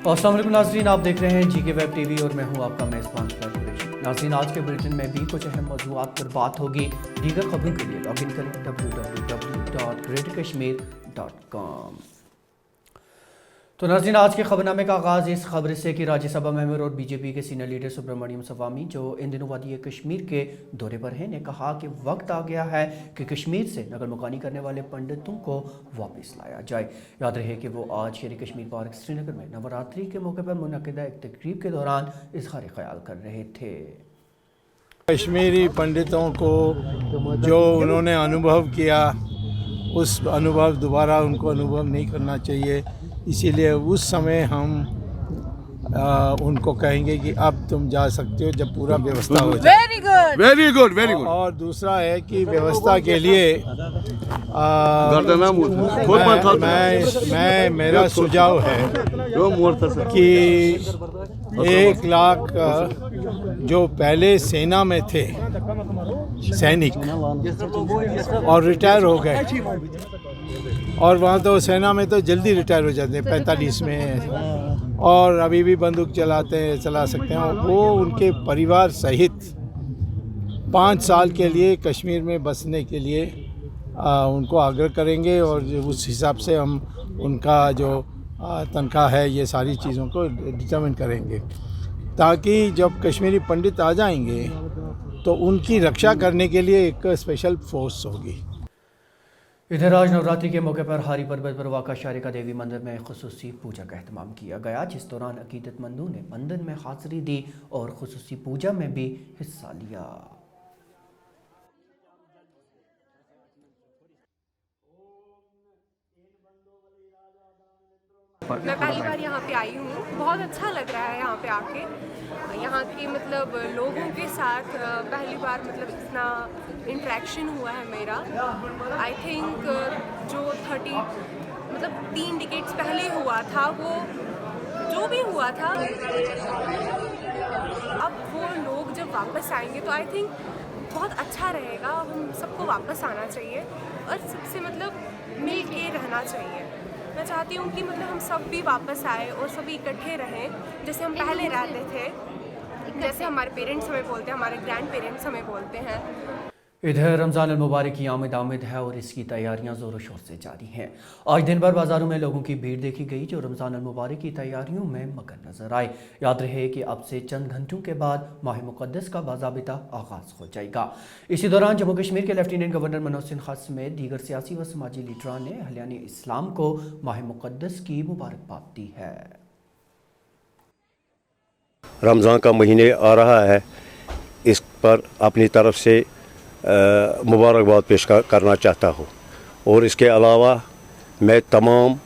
अस्सलाम वालेकुम नाज़रीन, आप देख रहे हैं जीके वेब टीवी और मैं हूं आपका मेज़बान फैज़। नाज़रीन, आज के बुलेटिन में भी कुछ अहम मौज़ूआत पर बात होगी। दीगर खबरों के लिए लॉगिन करें www.greaterkashmir.com। तो नाज़रीन, आज के खबरनामे का आगाज़ इस खबर से कि राज्यसभा मेंबर और बीजेपी के सीनियर लीडर सुब्रमण्यम स्वामी, जो इन दिनों वादी कश्मीर के दौरे पर हैं, ने कहा कि वक्त आ गया है कि कश्मीर से नकल मुकानी करने वाले पंडितों को वापस लाया जाए। याद रहे कि वो आज शेर कश्मीर पार्क श्रीनगर में नवरात्रि के मौके पर मुनक़िदा एक तकरीब के दौरान इज़हार ख्याल कर रहे थे। कश्मीरी पंडितों को जो उन्होंने अनुभव किया, उस अनुभव दोबारा उनको अनुभव नहीं करना चाहिए। इसीलिए उस समय हम उनको कहेंगे कि अब तुम जा सकते हो जब पूरा व्यवस्था हो जाए। Very good, very good, very good. और दूसरा है कि व्यवस्था के लिए मेरा सुझाव है कि 1 लाख जो पहले सेना में थे सैनिक और रिटायर हो गए, और वहाँ तो सेना में तो जल्दी रिटायर हो जाते हैं, 45 में, और अभी भी बंदूक चला सकते हैं, वो उनके परिवार सहित 5 साल के लिए कश्मीर में बसने के लिए उनको आग्रह करेंगे। और उस हिसाब से हम उनका जो तनख्वाह है, ये सारी चीज़ों को डिटरमिन करेंगे, ताकि जब कश्मीरी पंडित आ जाएंगे तो उनकी रक्षा करने के लिए एक स्पेशल फोर्स होगी। इधर आज नवरात्रि के मौके पर हारी पर्वत पर वाक़ा शारिका देवी मंदिर में खुसूसी पूजा का अहतमाम किया गया, जिस दौरान अकीदतमंदों ने मंदिर में हाज़िरी दी और खुसूसी पूजा में भी हिस्सा लिया। मैं पहली बार यहाँ पे आई हूँ, बहुत अच्छा लग रहा है यहाँ पे आके। यहाँ की मतलब लोगों के साथ पहली बार मतलब इतना इंटरेक्शन हुआ है मेरा। आई थिंक जो 3 डिकेड्स पहले हुआ था, वो जो भी हुआ था, अब वो लोग जब वापस आएंगे तो आई थिंक बहुत अच्छा रहेगा। हम सबको वापस आना चाहिए और सबसे मतलब मिल के रहना चाहिए। मैं चाहती हूँ कि मतलब हम सब भी वापस आए और सभी इकट्ठे रहें, जैसे हम पहले रहते थे, जैसे हमारे पेरेंट्स हमें बोलते हैं, हमारे ग्रैंड पेरेंट्स हमें बोलते हैं। इधर रमज़ान अल मुबारक की आमद है और इसकी तैयारियां ज़ोरों शोर से जारी हैं। आज दिन भर बाज़ारों में लोगों की भीड़ देखी गई, जो रमज़ान अल मुबारक की तैयारियों में मगन नजर आए। याद रहे कि अब से चंद घंटों के बाद माह मुक़द्दस का बाज़ाबिता आगाज़ हो जाएगा। इसी दौरान जम्मू कश्मीर के लेफ्टिनेंट गवर्नर मनोज सिन्हा समेत दीगर सियासी व समाजी लीडरान ने अहलियान इस्लाम को माह मुक़द्दस की मुबारकबाद दी है। रमज़ान का महीने आ रहा है, इस पर अपनी तरफ से मुबारकबाद पेश करना चाहता हूँ। और इसके अलावा मैं तमाम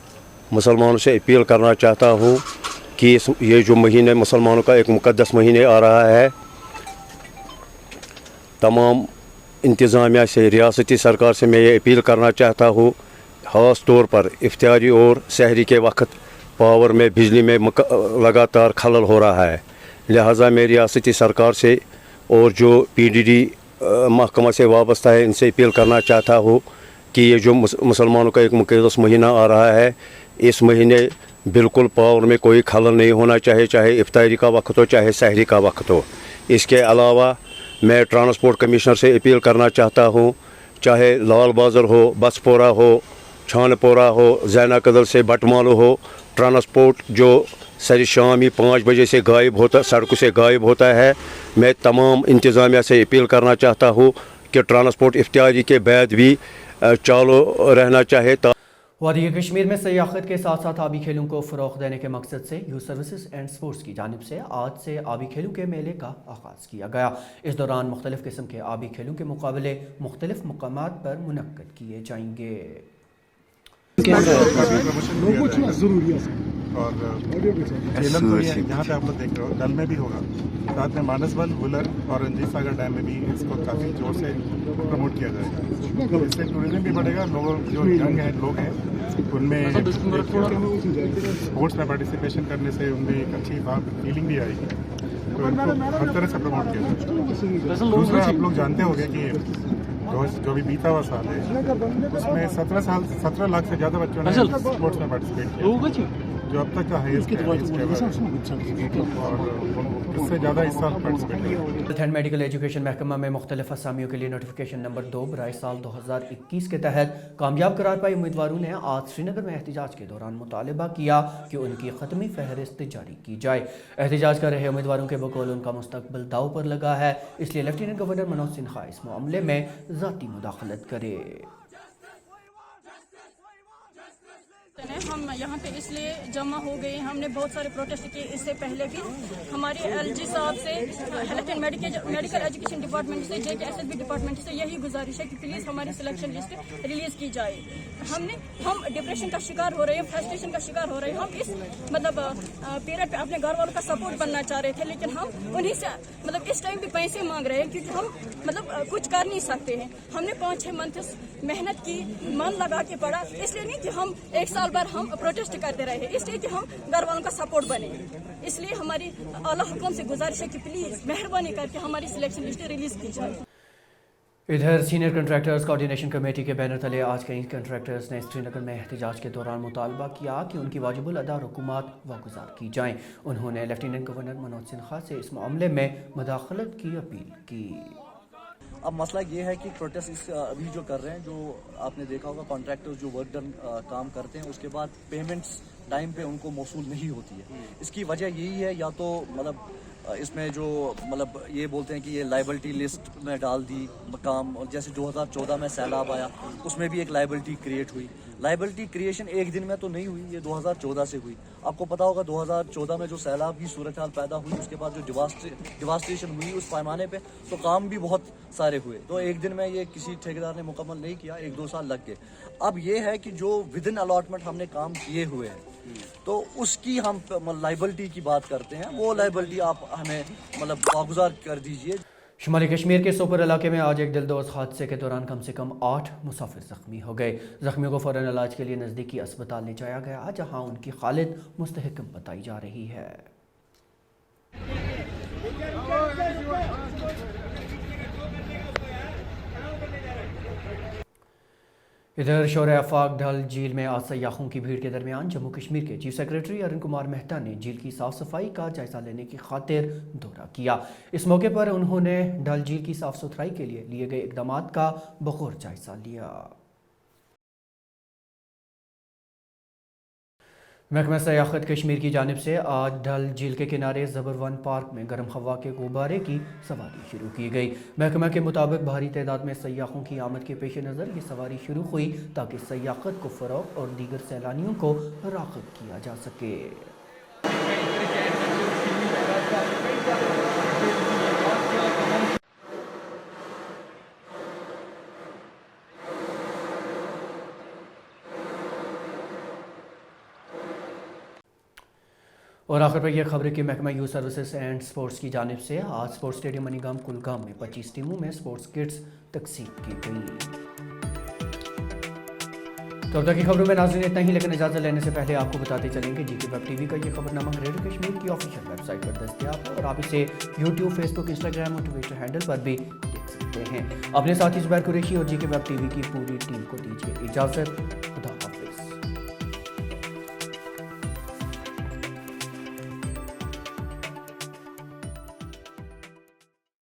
मुसलमानों से अपील करना चाहता हूँ कि ये जो महीने मुसलमानों का एक मुक़द्दस महीने आ रहा है, तमाम इंतज़ामिया से, रियासती सरकार से मैं ये अपील करना चाहता हूँ, ख़ास तौर पर इफ्तारी और सहरी के वक्त पावर में, बिजली में लगातार खलल हो रहा है। लिहाजा मैं रियासती सरकार से और जो PDD महकमा से वाबस्ता है, इनसे अपील करना चाहता हूँ कि ये जो मुसलमानों का एक मुक़द्दस महीना आ रहा है, इस महीने बिल्कुल पावर में कोई खलल नहीं होना चाहिए, चाहे इफ्तारी का वक्त हो, चाहे सहरी का वक्त हो। इसके अलावा मैं ट्रांसपोर्ट कमिश्नर से अपील करना चाहता हूँ, चाहे लाल बाज़ार हो, बसपोरा हो, छानपोरा हो, जैना कदल से बटमालू हो, ट्रांसपोर्ट जो सर शाम ही 5 बजे से गायब होता, सड़कों से गायब होता है। मैं तमाम इंतज़ामिया से अपील करना चाहता हूँ कि ट्रांसपोर्ट इफ्तारी के बाद भी चालू रहना चाहिए। वादी कश्मीर में सयाहत के साथ साथ आबी खेलों को फ़रोग़ देने के मकसद से यूथ सर्विसेज एंड स्पोर्ट्स की जानिब से आज से आबी खेलों के मेले का आगाज़ किया गया। इस दौरान मुख्तलिफ़ किस्म के आबी खेलों के मुकाबले मुख्तलिफ़ मकामात पर मुनक्कद किए जाएंगे। और झेलम तो ये यहाँ पे आप लोग देख रहे हो, डल में भी होगा, साथ में मानसबल, वुलर और रंजीत सागर डैम में भी इसको काफ़ी जोर से प्रमोट किया जाएगा। तो इससे टूरिज्म भी बढ़ेगा, लोगों जो यंग हैं लोग हैं उनमें स्पोर्ट्स में पार्टिसिपेशन करने से उनमें एक अच्छी फीलिंग भी आएगी। तो इनको हर तरह से प्रमोट किया जाएगा। दूसरा, आप लोग जानते होंगे कि जो भी बीता हुआ साल है उसमें 17 लाख से ज़्यादा बच्चों ने स्पोर्ट्स में पार्टिसिपेट किया। जो अब तक का हाईएस्ट है और इससे ज़्यादा इस साल पार्टिसिपेट किया। हेल्थ एंड मेडिकल एजुकेशन महकमा में मुख्तलिफ असामियों के लिए नोटिफिकेशन नंबर 2 बराए साल 2021 के तहत कामयाब करार पाए उम्मीदवारों ने आज श्रीनगर में एहतजाज के दौरान मुतालबा किया कि उनकी ख़त्मी फहरिस्त जारी की जाए। एहतजाज कर रहे उम्मीदवारों के बकौल उनका मुस्तकबिल दाव पर लगा है, इसलिए लेफ्टिनेंट गवर्नर मनोज सिन्हा इस मामले में ज़ाती मुदाखलत करे। हम यहाँ पे इसलिए जमा हो गए, हमने बहुत सारे प्रोटेस्ट किए इससे पहले भी। हमारे एलजी साहब से, health and medical education department से, JKSSB डिपार्टमेंट से यही गुजारिश है कि प्लीज़ हमारी सिलेक्शन लिस्ट रिलीज़ की जाए। हम डिप्रेशन का शिकार हो रहे हैं, फ्रस्ट्रेशन का शिकार हो रहे हैं। हम इस पीरियड पे अपने घर वालों का सपोर्ट बनना चाह रहे थे, लेकिन हम उन्हीं से इस टाइम भी पैसे मांग रहे हैं क्योंकि हम कुछ कर नहीं सकते हैं। हमने 5-6 मंथ मेहनत की, मन लगा के पढ़ा, इसलिए नहीं कि हम एक साल भर हम प्रोटेस्ट करते रहे, इसलिए कि हम घर वालों का सपोर्ट बने। इसलिए हमारी आला हुक्म से गुजारिश है कि प्लीज मेहरबानी करके हमारी सिलेक्शन लिस्ट रिलीज की जाए। इधर सीनियर कंट्रैक्टर्स कोऑर्डिनेशन कमेटी के बैनर तले आज कई कंट्रैक्टर्स ने श्रीनगर में एहतजाज के दौरान मुतालबा किया कि उनकी वाजिबुल अदा रकूमात वागुजार की जाएं। उन्होंने लेफ्टिनेंट गवर्नर मनोज सिन्हा से इस मामले में मुदाखलत की अपील की। अब मसला ये है कि प्रोटेस्ट अभी जो कर रहे हैं, जो आपने देखा होगा कॉन्ट्रैक्टर्स जो वर्क डन काम करते हैं उसके बाद पेमेंट्स टाइम पे उनको मौसूल नहीं होती है। इसकी वजह यही है, या तो इसमें जो ये बोलते हैं कि ये लाइबिलिटी लिस्ट में डाल दी काम, और जैसे 2014 में सैलाब आया उसमें भी एक लाइबिलिटी क्रिएट हुई। लाइबिलिटी क्रिएशन एक दिन में तो नहीं हुई, ये 2014 से हुई। आपको पता होगा 2014 में जो सैलाब की सूरत हाल पैदा हुई, उसके बाद जो डिवास्टेशन हुई उस पैमाने पे, तो काम भी बहुत सारे हुए। तो एक दिन में ये किसी ठेकेदार ने मुकम्मल नहीं किया, 1-2 साल लग गए। अब ये है कि जो विद इन अलॉटमेंट हमने काम किए हुए हैं, तो उसकी हम लाइबिलिटी की बात करते हैं, वो लाइबिलिटी आप हमें वागुजार कर दीजिए। शुमाली कश्मीर के सोपर इलाके में आज एक दिलदोज हादसे के दौरान कम से कम 8 मुसाफिर जख्मी हो गए। जख्मियों को फौरन इलाज के लिए नज़दीकी अस्पताल ले जाया गया, जहां उनकी हालत मुस्तहकम बताई जा रही है। इधर शोर आफाक डल झील में आज सयाहों की भीड़ के दरमियान जम्मू कश्मीर के चीफ सेक्रेटरी अरुण कुमार मेहता ने झील की साफ सफाई का जायजा लेने की खातिर दौरा किया। इस मौके पर उन्होंने डल झील की साफ सुथराई के लिए गए इकदाम का बगौर जायजा लिया। महकमा सयाहत कश्मीर की जानिब से आज डल झील के किनारे ज़बरवन पार्क में गर्म हवा के गुब्बारे की सवारी शुरू की गई। महकमा के मुताबिक भारी तादाद में सयाहों की आमद के पेश नज़र ये सवारी शुरू हुई ताकि सयाहत को फ़रोग़ और दीगर सैलानियों को राग़िब किया जा सके। और आखिर पर यह खबर है कि महकमा यूथ सर्विसेज एंड स्पोर्ट्स की जानिब से आज स्पोर्ट्स स्टेडियम मनीगाम कुलगाम में 25 टीमों में स्पोर्ट्स किट्स तकसीम की गई। तो अब तक की खबरों में नाज़रीन इतना ही, लेकिन इजाज़त लेने से पहले आपको बताते चलेंगे GK वेब TV का ये खबरनामा रेडियो कश्मीर की ऑफिशियल वेबसाइट पर दस्तयाब है और आप इसे YouTube, Facebook, Instagram और ट्विटर हैंडल पर भी देख सकते हैं। अपने साथी ज़ुबैर कुरैशी और GK वेब TV की पूरी टीम को दीजिए इजाज़त।